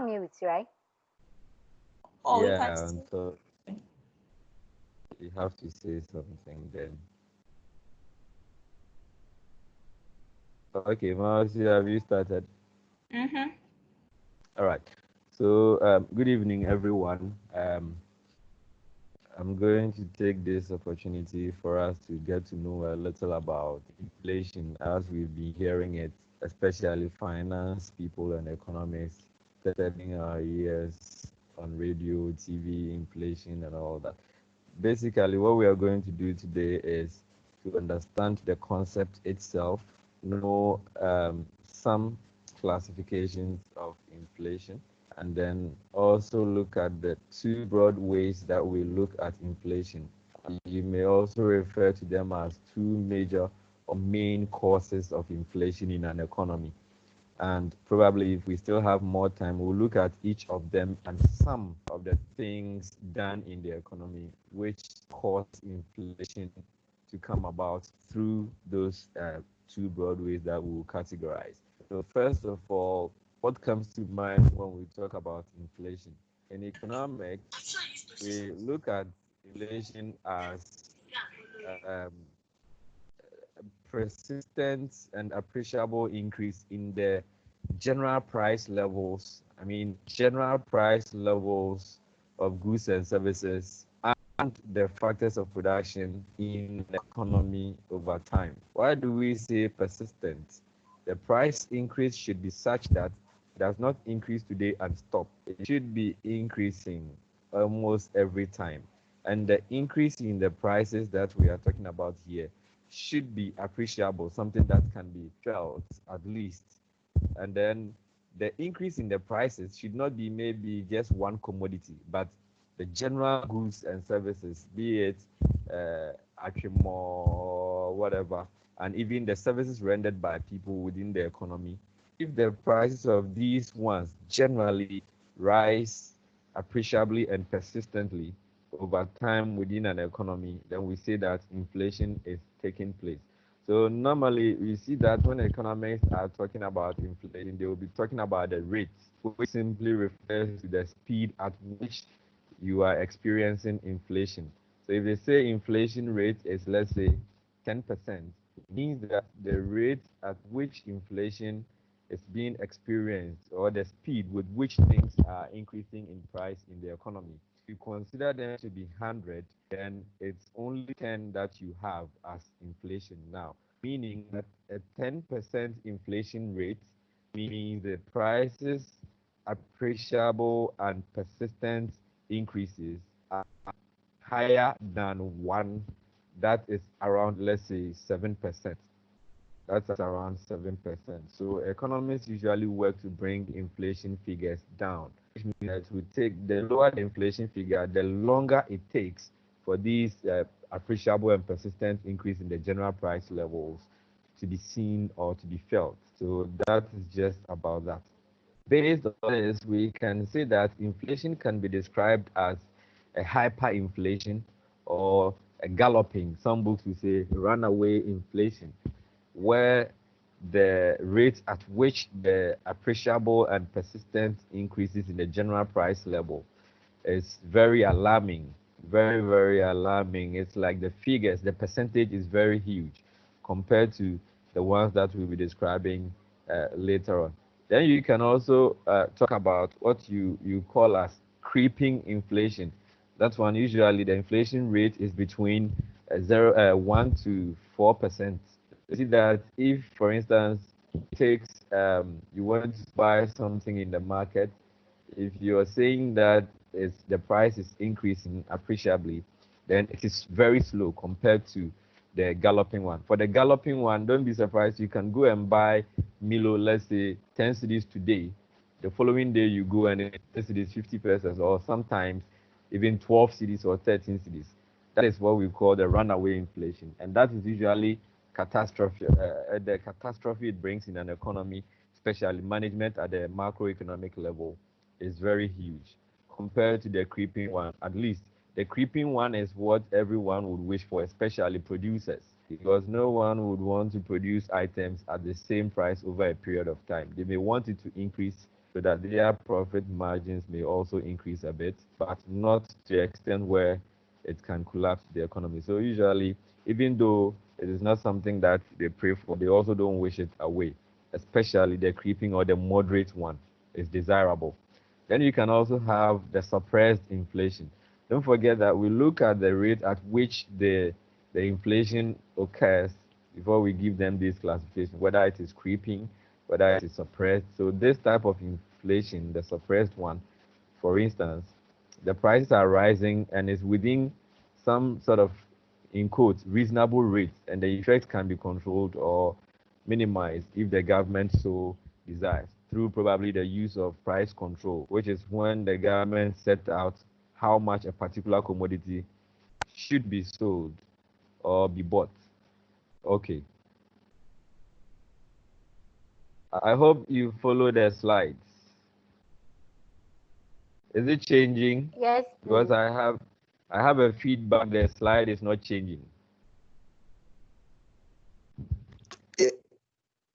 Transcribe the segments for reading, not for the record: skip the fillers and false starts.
Mute, right? Oh, we can Yeah, see. so you have to say something then. Okay, Marcy, have you started? Mm-hmm. All right. So, good evening, everyone. I'm going to take this opportunity for us to get to know a little about inflation as we've been hearing it, especially finance people and economists telling our ears on radio, TV, inflation, and all that. Basically, what we are going to do today is to understand the concept itself, know some classifications of inflation, and then also look at the two broad ways that we look at inflation. You may also refer to them as two major or main causes of inflation in an economy. And probably if we still have more time, we'll look at each of them and some of the things done in the economy which cause inflation to come about through those two broad ways that we'll categorize. So first of all, what comes to mind when we talk about inflation? In economics, we look at inflation as um, persistent and appreciable increase in the general price levels, I mean, general price levels of goods and services and the factors of production in the economy over time. Why do we say persistent? The price increase should be such that it does not increase today and stop. It should be increasing almost every time. And the increase in the prices that we are talking about here should be appreciable, something that can be felt at least. And then the increase in the prices should not be maybe just one commodity, but the general goods and services, be it uh, or whatever, and even the services rendered by people within the economy. If the prices of these ones generally rise appreciably and persistently over time within an economy, then we say that inflation is taking place. So normally we see that when economists are talking about inflation, they will be talking about the rate, which simply refers to the speed at which you are experiencing inflation. So if they say inflation rate is, let's say, 10%, it means that the rate at which inflation is being experienced or the speed with which things are increasing in price in the economy. If you consider them to be 100, then it's only 10 that you have as inflation now, meaning that a 10% inflation rate means the prices appreciable and persistent increases are higher than one that is around, let's say, 7%. That's around 7%. So economists usually work to bring inflation figures down, which means that it would take the lower the inflation figure, the longer it takes for these appreciable and persistent increase in the general price levels to be seen or to be felt. So that is just about that. Based on this, we can say that inflation can be described as a hyperinflation or a galloping. Some books will say runaway inflation, where the rate at which the appreciable and persistent increases in the general price level is very alarming, very, very alarming. It's like the figures, the percentage is very huge compared to the ones that we'll be describing later on. Then you can also talk about what you call as creeping inflation. That one, usually the inflation rate is between 1 to 4%. You see that if, for instance, it takes you want to buy something in the market, if you're saying that the price is increasing appreciably, then it is very slow compared to the galloping one. For the galloping one, don't be surprised. You can go and buy Milo, let's say 10 cities today. The following day, you go and it's 10 cities, 50 pesos, or sometimes even 12 cities or 13 cities. That is what we call the runaway inflation. And that is usually catastrophe, the catastrophe it brings in an economy, especially management at the macroeconomic level is very huge compared to the creeping one. At least the creeping one is what everyone would wish for, especially producers, because no one would want to produce items at the same price over a period of time. They may want it to increase so that their profit margins may also increase a bit, but not to the extent where it can collapse the economy. So usually, even though it is not something that they pray for, they also don't wish it away, especially the creeping or the moderate one is desirable. Then you can also have the suppressed inflation. Don't forget that we look at the rate at which the inflation occurs before we give them this classification, whether it is creeping, whether it is suppressed. So this type of inflation, the suppressed one, for instance, the prices are rising and is within some sort of, in quotes, reasonable rates, and the effects can be controlled or minimized if the government so desires through probably the use of price control, which is when the government set out how much a particular commodity should be sold or be bought. Okay. I hope you follow the slides. Is it changing? Yes, Because please. I have a feedback the slide is not changing.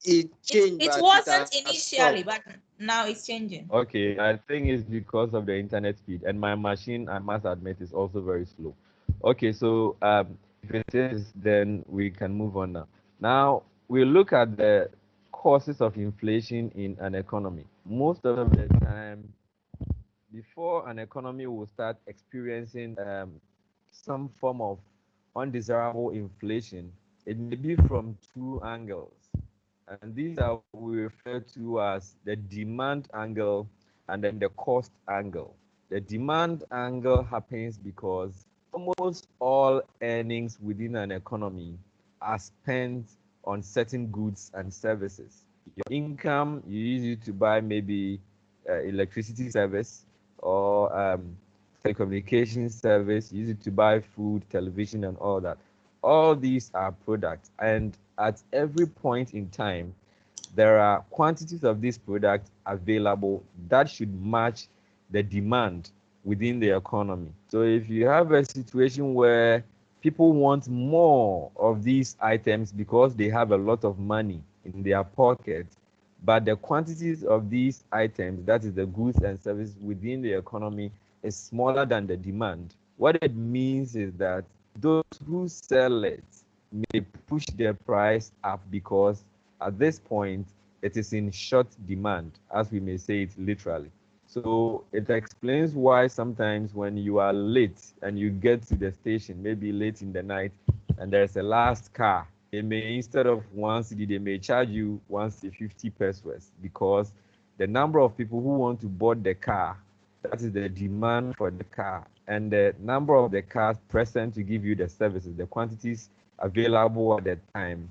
It changed, It but wasn't has initially, stopped. but now it's changing. Okay, I think it's because of the internet speed, and my machine, I must admit, is also very slow. Okay, so if it is, then we can move on now. Now we look at the causes of inflation in an economy. Most of the time, before an economy will start experiencing some form of undesirable inflation, it may be from two angles. And these are what we refer to as the demand angle and then the cost angle. The demand angle happens because almost all earnings within an economy are spent on certain goods and services. Your income, you use it to buy maybe electricity service or telecommunication service, use it to buy food, television, and all that. All these are products, and at every point in time, there are quantities of this product available that should match the demand within the economy. So if you have a situation where people want more of these items because they have a lot of money in their pockets, but the quantities of these items, that is the goods and services within the economy, is smaller than the demand. What it means is that those who sell it may push their price up because at this point it is in short demand, as we may say it literally. So it explains why sometimes when you are late and you get to the station, maybe late in the night, and there's a last car, they may, instead of 1 cedi, they may charge you 1 cedi 50 pesos because the number of people who want to board the car, that is the demand for the car, and the number of the cars present to give you the services, the quantities available at the time,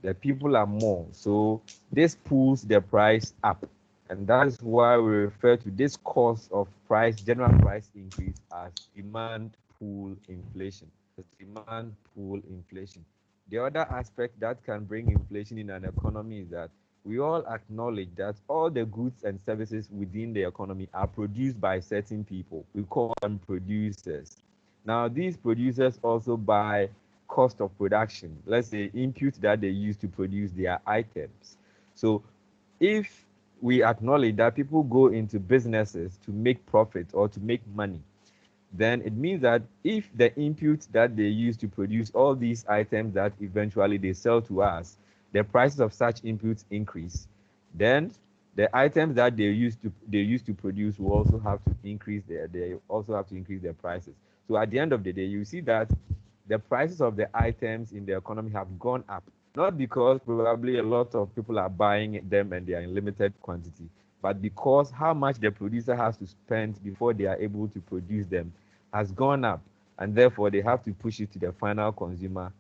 the people are more. So this pulls the price up. And that is why we refer to this cause of price, general price increase, as demand pull inflation. The demand pull inflation. The other aspect that can bring inflation in an economy is that we all acknowledge that all the goods and services within the economy are produced by certain people. We call them producers. Now, these producers also buy cost of production, let's say input that they use to produce their items. So if we acknowledge that people go into businesses to make profit or to make money, then it means that if the input that they use to produce all these items that eventually they sell to us, the prices of such inputs increase, then the items that they used to produce will also have to increase their prices. So at the end of the day, you see that the prices of the items in the economy have gone up, not because probably a lot of people are buying them and they are in limited quantity, but because how much the producer has to spend before they are able to produce them has gone up, and therefore they have to push it to the final consumer,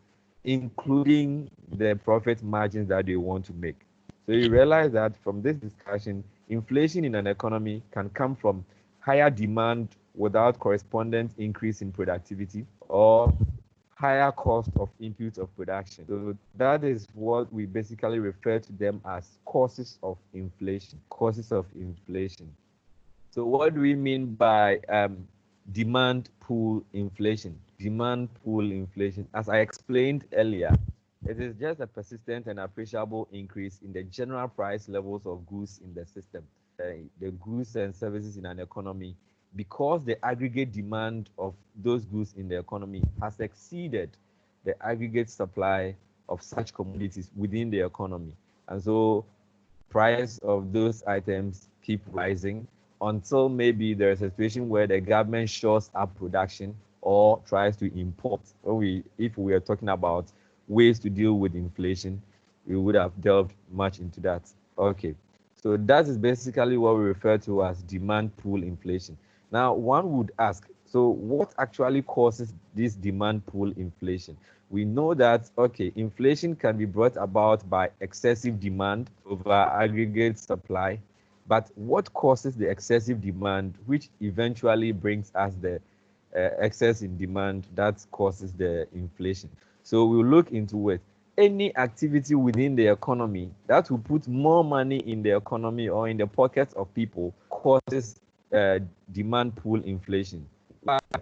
including the profit margins that they want to make. So you realize that from this discussion, inflation in an economy can come from higher demand without correspondent increase in productivity, or higher cost of inputs of production. So that is what we basically refer to them as causes of inflation. Causes of inflation. So what do we mean by demand pull inflation? Demand pull inflation, as I explained earlier, it is just a persistent and appreciable increase in the general price levels of goods in the system. the goods and services in an economy, because the aggregate demand of those goods in the economy has exceeded the aggregate supply of such commodities within the economy. And so price of those items keep rising until maybe there's a situation where the government shores up production or tries to import. If we are talking about ways to deal with inflation, we would have delved much into that. Okay, so that is basically what we refer to as demand pull inflation. Now, one would ask, so what actually causes this demand pull inflation? We know that, okay, inflation can be brought about by excessive demand over aggregate supply, but what causes the excessive demand, which eventually brings us the excess in demand that causes the inflation? So we'll look into it. Any activity within the economy that will put more money in the economy or in the pockets of people causes demand pull inflation.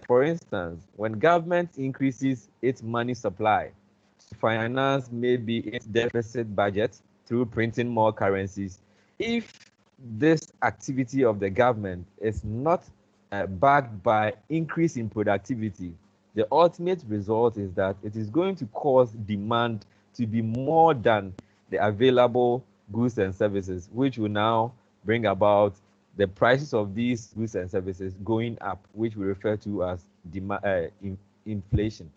For instance, when government increases its money supply to finance maybe its deficit budget through printing more currencies, if this activity of the government is not backed by increase in productivity, the ultimate result is that it is going to cause demand to be more than the available goods and services, which will now bring about the prices of these goods and services going up, which we refer to as inflation.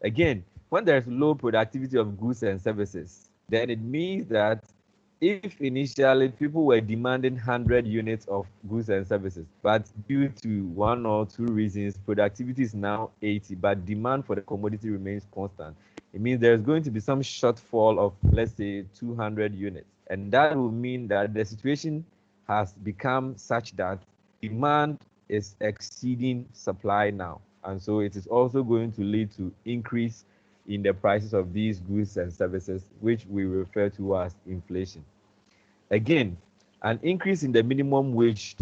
Again, when there's low productivity of goods and services, then it means that if initially people were demanding 100 units of goods and services, but due to one or two reasons, productivity is now 80, but demand for the commodity remains constant, it means there's going to be some shortfall of, let's say, 200 units. And that will mean that the situation has become such that demand is exceeding supply now. And so it is also going to lead to increase in the prices of these goods and services, which we refer to as inflation. Again, an increase in the minimum wage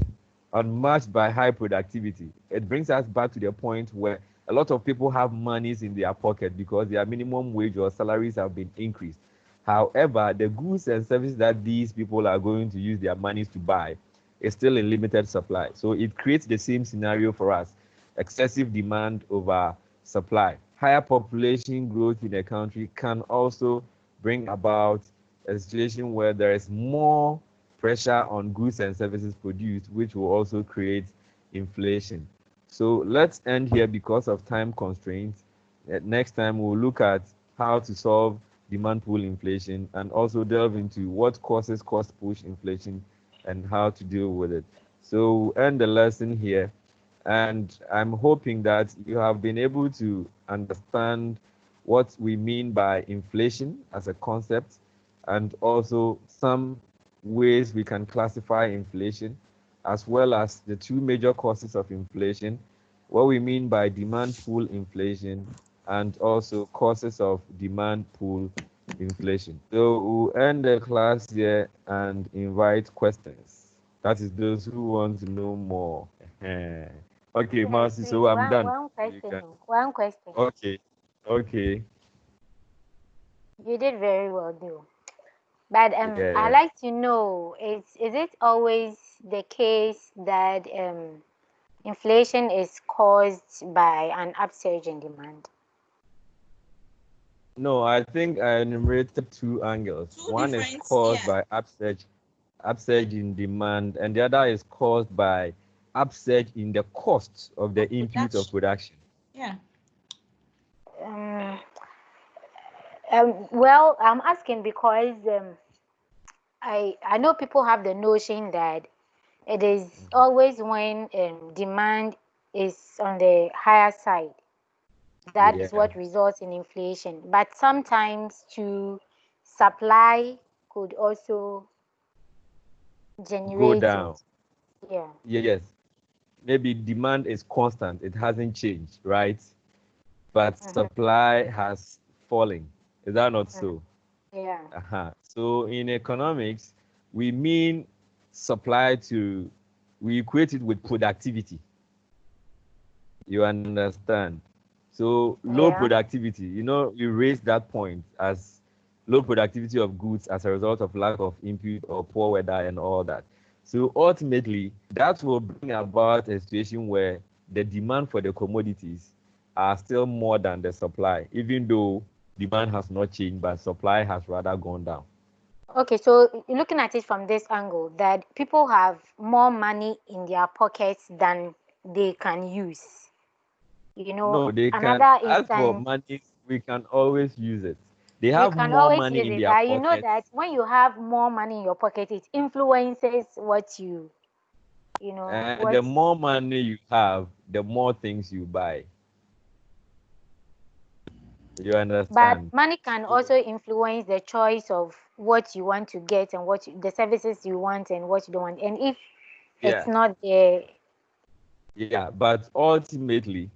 unmatched by high productivity, it brings us back to the point where a lot of people have monies in their pocket because their minimum wage or salaries have been increased. However, the goods and services that these people are going to use their monies to buy is still in limited supply. So it creates the same scenario for us: excessive demand over supply. Higher population growth in a country can also bring about a situation where there is more pressure on goods and services produced, which will also create inflation. So let's end here because of time constraints. Next time we'll look at how to solve demand pull inflation and also delve into what causes cost push inflation and how to deal with it. So we'll end the lesson here, and I'm hoping that you have been able to understand what we mean by inflation as a concept, and also some ways we can classify inflation, as well as the two major causes of inflation, what we mean by demand pull inflation, and also causes of demand pull inflation. So we'll end the class here and invite questions. That is those who want to know more. Okay, Marcy, so I'm done. One question. One question. Okay. You did very well, though. But Yeah. I like to know, is it always the case that inflation is caused by an upsurge in demand? No, I think I enumerated two angles. One is caused by upsurge in demand, and the other is caused by upsurge in the cost of the input of production. Yeah. Well, I'm asking because I know people have the notion that it is always when demand is on the higher side that is what results in inflation. But sometimes too, supply could also generate Go down. Yeah. Yes. Maybe demand is constant, it hasn't changed, right? But supply has fallen. Is that not so? Yeah. So in economics, we mean supply to, we equate it with productivity. You understand? So low productivity, you raise that point as low productivity of goods as a result of lack of input or poor weather and all that. So ultimately, that will bring about a situation where the demand for the commodities are still more than the supply, even though demand has not changed, but supply has rather gone down. Okay, so looking at it from this angle, that people have more money in their pockets than they can use. You know, No, they can another ask for instance, money. We can always use it. They you have can more always money use in it, their but you know that pockets. when you have more money in your pocket, it influences what you know, And what. the more money you have, the more things you buy. You But understand? money can also influence the choice of what you want to get and the services you want and what you don't want. And if it's Yeah, not there, yeah. But ultimately,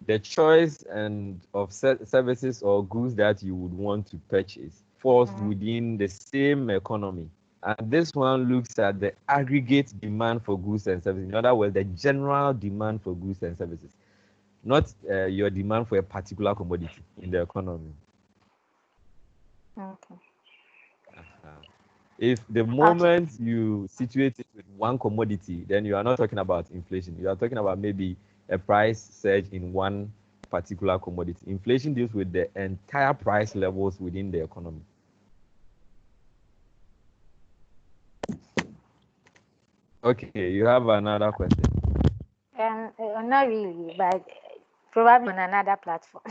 the choice and of services or goods that you would want to purchase falls within the same economy. And this one looks at the aggregate demand for goods and services. In other words, the general demand for goods and services, not your demand for a particular commodity in the economy. okay. If the Okay. moment you situate it with one commodity, then you are not talking about inflation. You are talking about maybe a price surge in one particular commodity. Inflation deals with the entire price levels within the economy. Okay, you have another question. Not really, but probably on another platform.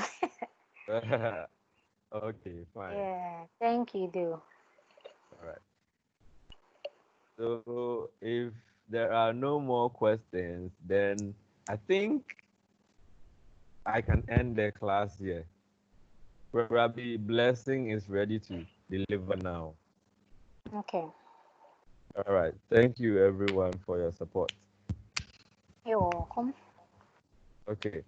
Okay, fine. Yeah, thank you, though. All right. So if there are no more questions, then I think I can end the class here. Probably Blessing is ready to deliver now. Okay, All right. Thank you everyone for your support. you're welcome. Okay.